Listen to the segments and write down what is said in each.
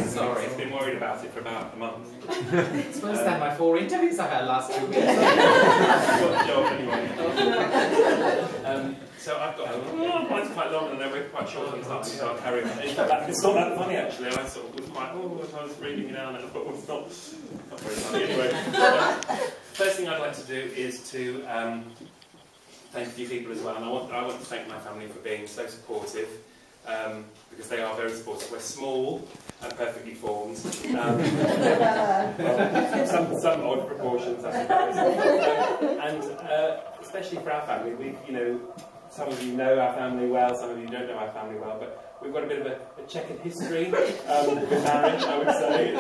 Sorry. I've been worried about it for about a month. It's worse than my 4 interviews I had last 2 weeks. I've got the job anyway. So I've got, mine's quite long and then we're quite short on time, so I'll carry on. It's not that funny actually. I sort of was quite, I was reading it down and I thought, well, it's not very funny. Anyway, first thing I'd like to do is to thank a few people as well, and I want to thank my family for being so supportive, because they are very supportive. We're small and perfectly formed, some odd proportions, I suppose, and especially for our family. Some of you know our family well, some of you don't know our family well, but we've got a bit of a checkered history with marriage, I would say,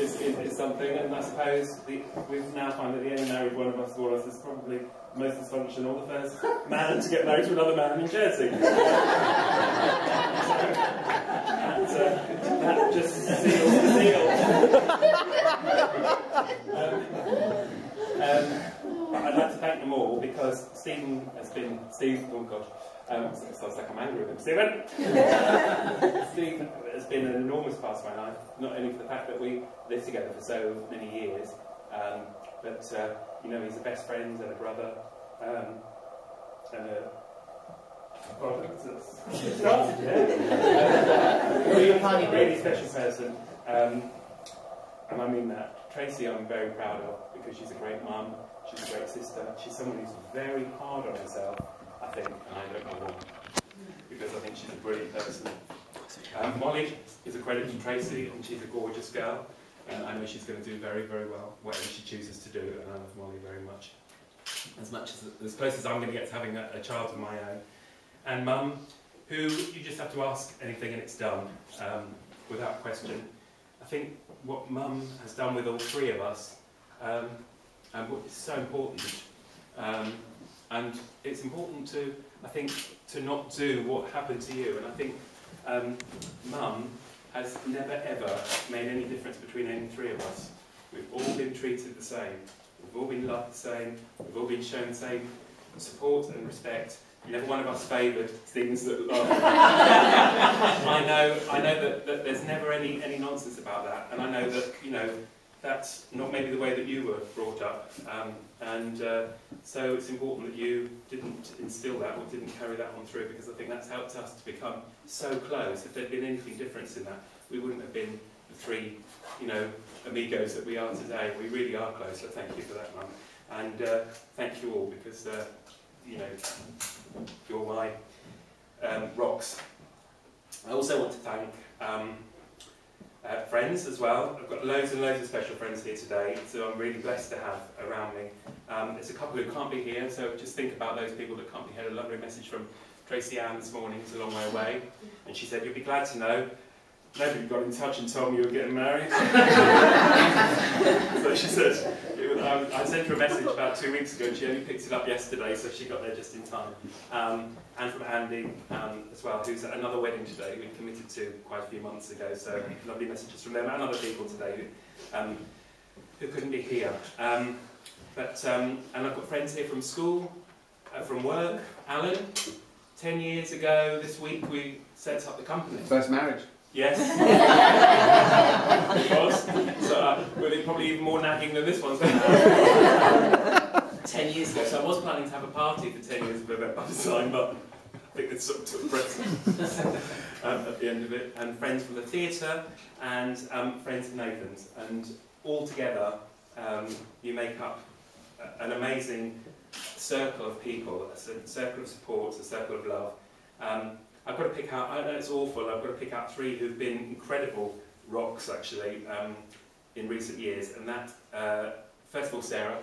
is something, and I suppose we've now found that the only married one of us is probably the most dysfunctional, the first man to get married to another man in Jersey. That just seals the deal. I'd like to thank them all because Stephen has been, oh gosh, sounds like I'm angry with him. Stephen has been an enormous part of my life, not only for the fact that we lived together for so many years, but he's a best friend and a brother, and a really special person, and I mean that. Tracy I'm very proud of because she's a great mum, she's a great sister, she's someone who's very hard on herself, I think, and I don't know why, because I think she's a brilliant person. Molly is a credit to Tracy, and she's a gorgeous girl, and I know she's going to do very, very well, whatever she chooses to do, and I love Molly very much. As close as I'm going to get to having a child of my own. And Mum, who you just have to ask anything and it's done, without question. I think what Mum has done with all three of us, and what is so important, and it's important to, I think, to not do what happened to you, and I think Mum has never ever made any difference between any three of us. We've all been treated the same, we've all been loved the same, we've all been shown the same support and respect. Never one of us favoured things that I know that there's never any nonsense about that, and I know that that's not maybe the way that you were brought up, so it's important that you didn't instill that or didn't carry that on through, because I think that's helped us to become so close. If there'd been anything different in that, we wouldn't have been the three amigos that we are today. We really are close, so thank you for that, Mum, and thank you all, because you're my rocks. I also want to thank friends as well. I've got loads and loads of special friends here today, so I'm really blessed to have around me. There's a couple who can't be here, so just think about those people that can't be here. A lovely message from Tracy Ann this morning, who's a long way away, and she said, "You'll be glad to know nobody got in touch and told me you were getting married." So she said, I sent her a message about 2 weeks ago and she only picked it up yesterday, so she got there just in time. And from Andy as well, who's at another wedding today we committed to quite a few months ago, so lovely messages from them and other people today who couldn't be here. And I've got friends here from school, from work. Alan, 10 years ago this week we set up the company. First marriage. Yes. It was. So, with probably even more nagging than this one's been. 10 years ago. So I was planning to have a party for 10 years of event by the time, but I think it sort of took precedence at the end of it. And friends from the theatre, and friends from Nathan's. And all together, you make up an amazing circle of people, a circle of support, a circle of love. I've got to pick out, I know it's awful, I've got to pick out three who've been incredible rocks actually in recent years, and that, first of all, Sarah,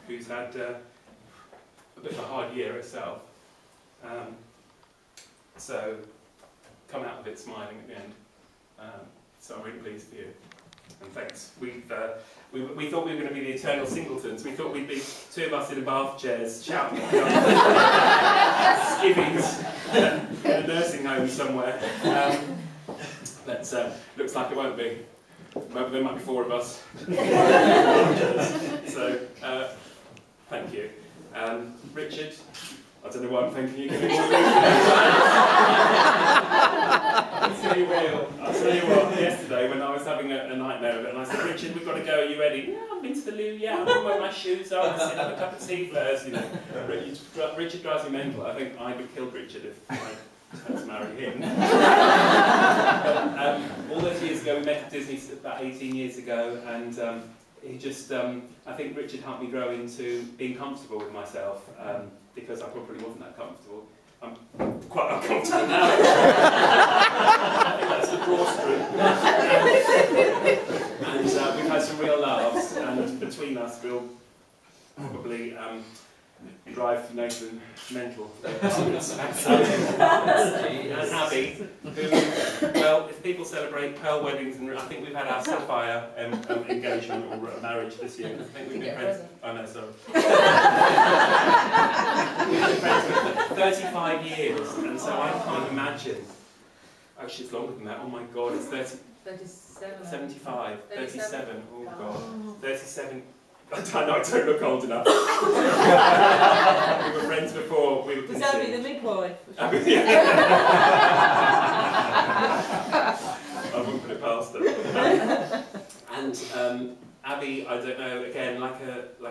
who's had a bit of a hard year herself, so come out of it smiling at the end, so I'm really pleased for you. And thanks. We thought we were going to be the eternal singletons. We thought we'd be two of us in bath chairs shouting skivvies in a nursing home somewhere. But looks like it won't be. There might be four of us. So, thank you. Richard, I don't know why I'm thanking you. having a nightmare of it, and I said, Richard, we've got to go, are you ready? Yeah, I've been to the loo, yeah, I'm going to wear my shoes on, and have a cup of tea first, you know. Richard drives me mental. I think I would kill Richard if I had to marry him. But, all those years ago, we met at Disney about 18 years ago, and he just, I think Richard helped me grow into being comfortable with myself, because I probably wasn't that comfortable. I'm quite uncomfortable now. I think that's the drawstring. And we've had some real laughs, and between us we'll probably drive Nathan mental. And Abby, who, well, if people celebrate pearl weddings, and I think we've had our sapphire engagement or marriage this year. I think we've been friends. Oh no, sorry. We've been friends for 35 years, and so I can't imagine. Actually, it's longer than that. Oh my God, it's 37. 75, 37. Oh God, 37. I don't look old enough. We were friends before we were conceived. Does that be the midwife? I wouldn't put it past her. And Abby, I don't know. Again, like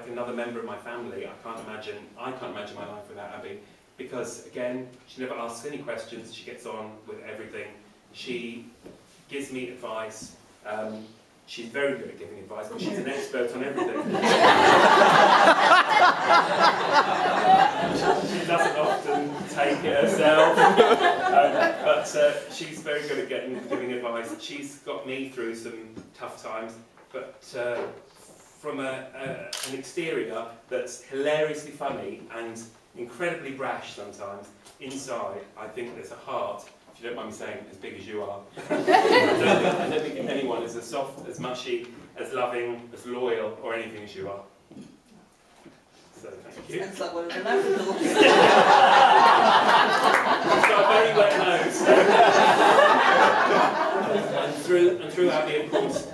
another member of my family, I can't imagine my life without Abby, because again, she never asks any questions. She gets on with everything. She gives me advice. She's very good at giving advice, but she's an expert on everything. She doesn't often take it herself, but she's very good at giving advice. She's got me through some tough times, but from an exterior that's hilariously funny and incredibly brash sometimes, inside I think there's a heart, if you don't mind me saying, as big as you are. I don't think anyone is as soft, as mushy, as loving, as loyal, or anything as you are. So, thank you. Sounds like one of the Labradors. He's got a very wet nose. and through Abby, of course,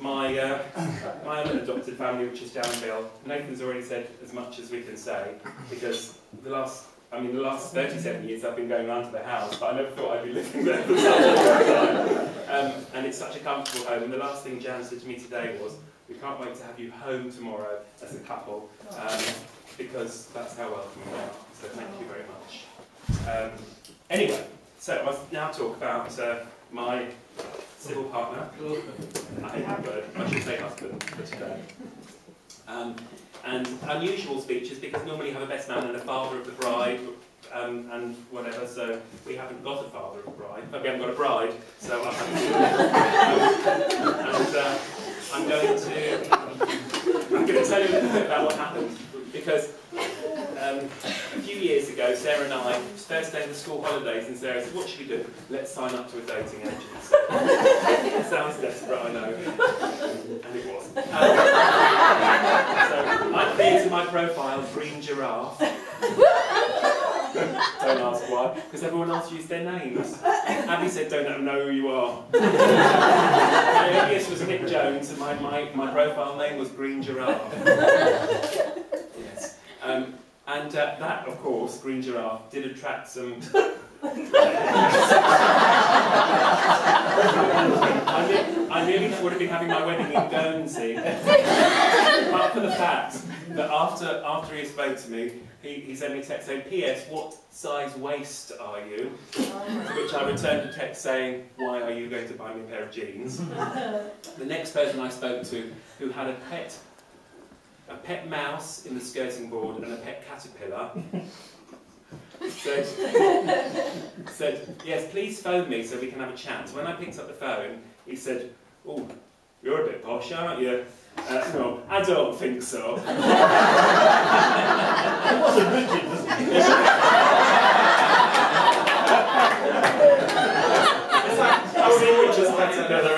my own adopted family, which is Downville. Nathan's already said as much as we can say, because the last 37 years I've been going around to the house, but I never thought I'd be living there for such a long time. And it's such a comfortable home. And the last thing Jan said to me today was, we can't wait to have you home tomorrow as a couple, because that's how welcome you are. So thank you very much. Anyway, so I'll now talk about my civil partner. I should say husband for today. And unusual speeches, because normally you have a best man and a father of the bride, and whatever, so we haven't got a father of the bride, but we haven't got a bride, so I'll have to do it. And I'm going to tell you a little bit about what happened, because a few years ago, Sarah and I, first day of the school holidays, and Sarah said, what should we do? Let's sign up to a dating agency. It sounds desperate, I know. And it was. So I created my profile, Green Giraffe. Don't ask why, because everyone else used their names. Abby said, don't let them know who you are. My alias was Nick Jones, and my profile name was Green Giraffe. Yes. And that, of course, Green Giraffe, did attract some... I nearly would have been having my wedding in Guernsey, but for the fact that after he spoke to me, he sent me a text saying, P.S. what size waist are you? To which I returned a text saying, why are you going to buy me a pair of jeans? The next person I spoke to, who had a pet mouse in the skirting board and a pet caterpillar, said, yes, please phone me so we can have a chat. So when I picked up the phone, he said, oh, you're a bit posh, aren't you? No, I don't think so. It wasn't Richard, was it? I've seen Richard's caterpillar.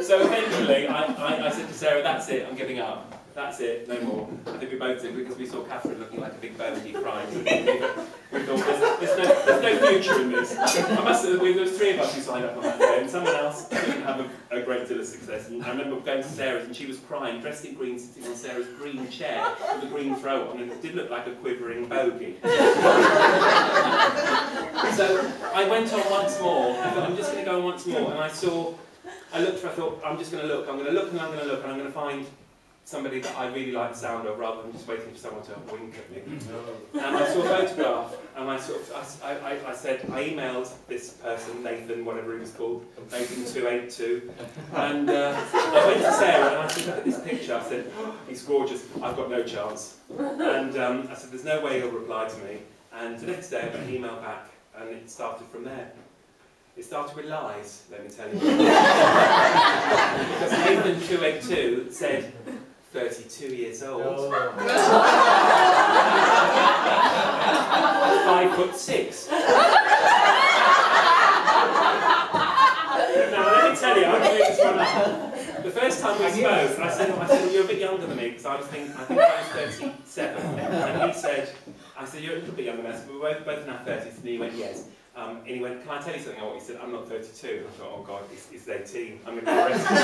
So eventually, I said to Sarah, that's it, I'm giving up. That's it, no more. I think we both did, because we saw Catherine looking like a big bogey crying. We thought, there's no future in this. There was 3 of us who signed up on that day, and someone else didn't have a great deal of success. And I remember going to Sarah's, and she was crying, dressed in green, sitting on Sarah's green chair with a green throw on, and it did look like a quivering bogey. So So I went on once more. I thought, I'm just going to go on once more. And I looked for, I thought, I'm just going to look. I'm going to look and I'm going to look and I'm going to find somebody that I really like the sound of rather than just waiting for someone to wink at me. And I saw a photograph and I said, I emailed this person, Nathan, whatever he was called, Nathan282, and I went to Sarah and I said, look at this picture. I said, oh, he's gorgeous, I've got no chance. And I said, there's no way he'll reply to me. And the next day I got an email back and it started from there. It started with lies, let me tell you. Because Nathan282 said, 32 years old. Oh. 5'6". Now let me tell you, I'm going to make this one up. The first time we spoke, I said, well, you're a bit younger than me, because I think I was 37. And he said, I said, you're a little bit younger than us, but we're both in our 30s. And he went, yes. And he went, can I tell you something? He said, I'm not 32. I thought, oh God, he's 18. I'm going to be arrested.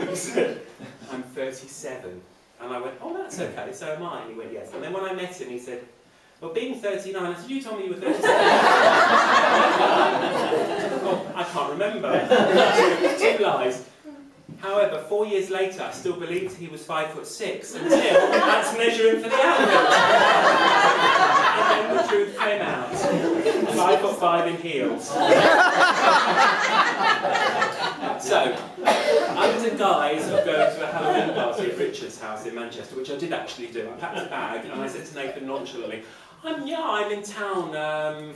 He said, I'm 37. And I went, oh, that's okay, so am I. And he went, yes. And then when I met him, he said, well, being 39, I said, you told me you were 37. Oh, I can't remember. Two lies. However, 4 years later, I still believed he was 5'6" until I had to measure him for the outfit. And then the truth came out. 5'5" in heels. So, under guise of going to a Halloween party at Richard's house in Manchester, which I did actually do, I packed a bag and I said to Nathan nonchalantly, I'm in town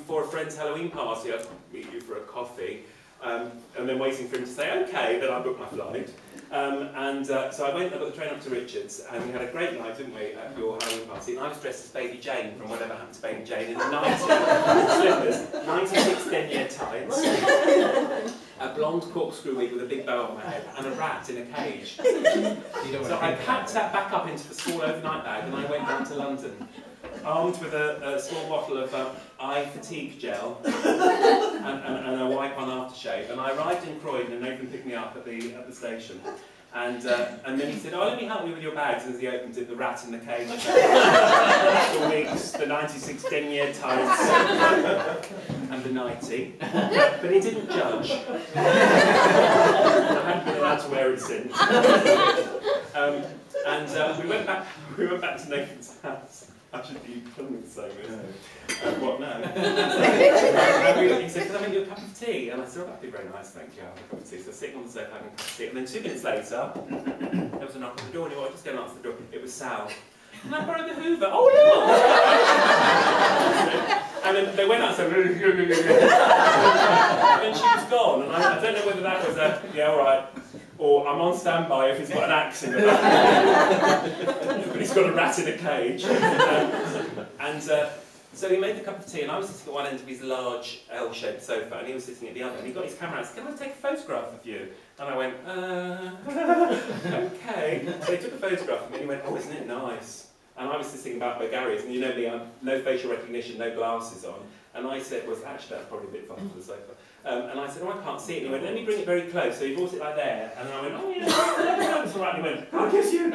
for a friend's Halloween party, I'll meet you for a coffee. And then waiting for him to say, okay, then I booked my flight. So I got the train up to Richard's, and we had a great night, didn't we, at your Halloween party. And I was dressed as Baby Jane from Whatever Happened to Baby Jane in the 90s slippers, 96 denier tights, a blonde corkscrew wig with a big bow on my head, and a rat in a cage. So I packed that back up into a small overnight bag, and I went down to London, armed with a small bottle of eye fatigue gel and a wipe on aftershave. And I arrived in Croydon and Nathan picked me up at the station. And then he said, oh, let me help you with your bags. And as he opened it, the rat in the cage, the wigs, the 96 denier tights, and the nightie. But he didn't judge. I haven't been allowed to wear it since. We went back to Nathan's house. I should be filming the same as what now? He said, can I make you a cup of tea? And I said, oh, that'd be very nice, thank you. I'll have a cup of tea. So sitting on the sofa having a cup of tea. And then 2 minutes later, there was a knock on the door, and he went, just go and answer the door. It was Sal. And I borrowed the Hoover. Oh, no! And then they went outside, and then she was gone. And I don't know whether that was a, yeah, all right. Or I'm on standby if he's got an axe in the back. But he's got a rat in a cage. So he made the cup of tea, and I was sitting at one end of his large L-shaped sofa, and he was sitting at the other, and he got his camera out and said, can I take a photograph of you? And I went, okay. So he took a photograph of me, and he went, oh, isn't it nice? And I was sitting about Bulgarians, and you know me, no facial recognition, no glasses on. And I said, well, actually, that's probably a bit far for the sofa. And I said, oh, I can't see it. And he went, let me bring it very close. So he brought it like there. And I went, oh, yeah, that's all right. And he went, I'll kiss you. And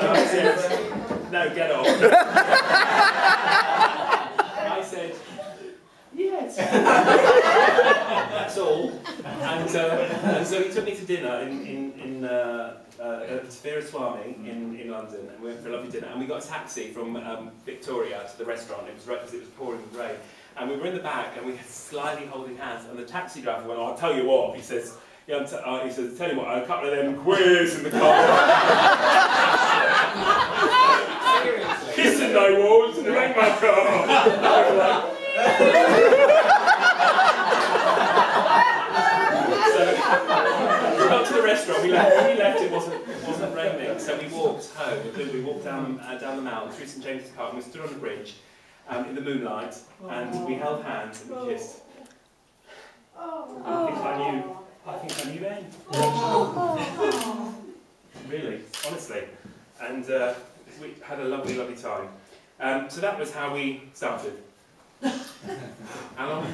I said, no, get off. I said, yes. That's all. And so he took me to dinner at Sphera Swami in London, and we went for a lovely dinner. And we got a taxi from Victoria to the restaurant. It was right because it was pouring with rain. And we were in the back, and we were slightly holding hands. And the taxi driver went, oh, I'll tell you what, he says. Yeah, he says, tell you what, a couple of them queers in the car. Seriously? Kissing no walls, and wrecked my car. So we got to the restaurant. We left. It wasn't raining. So we walked home. We walked down the mountain through St James's Park, and we stood on the bridge in the moonlight, and we held hands and we kissed. I think I knew then. Really, honestly. And we had a lovely, lovely time. So that was how we started. How long?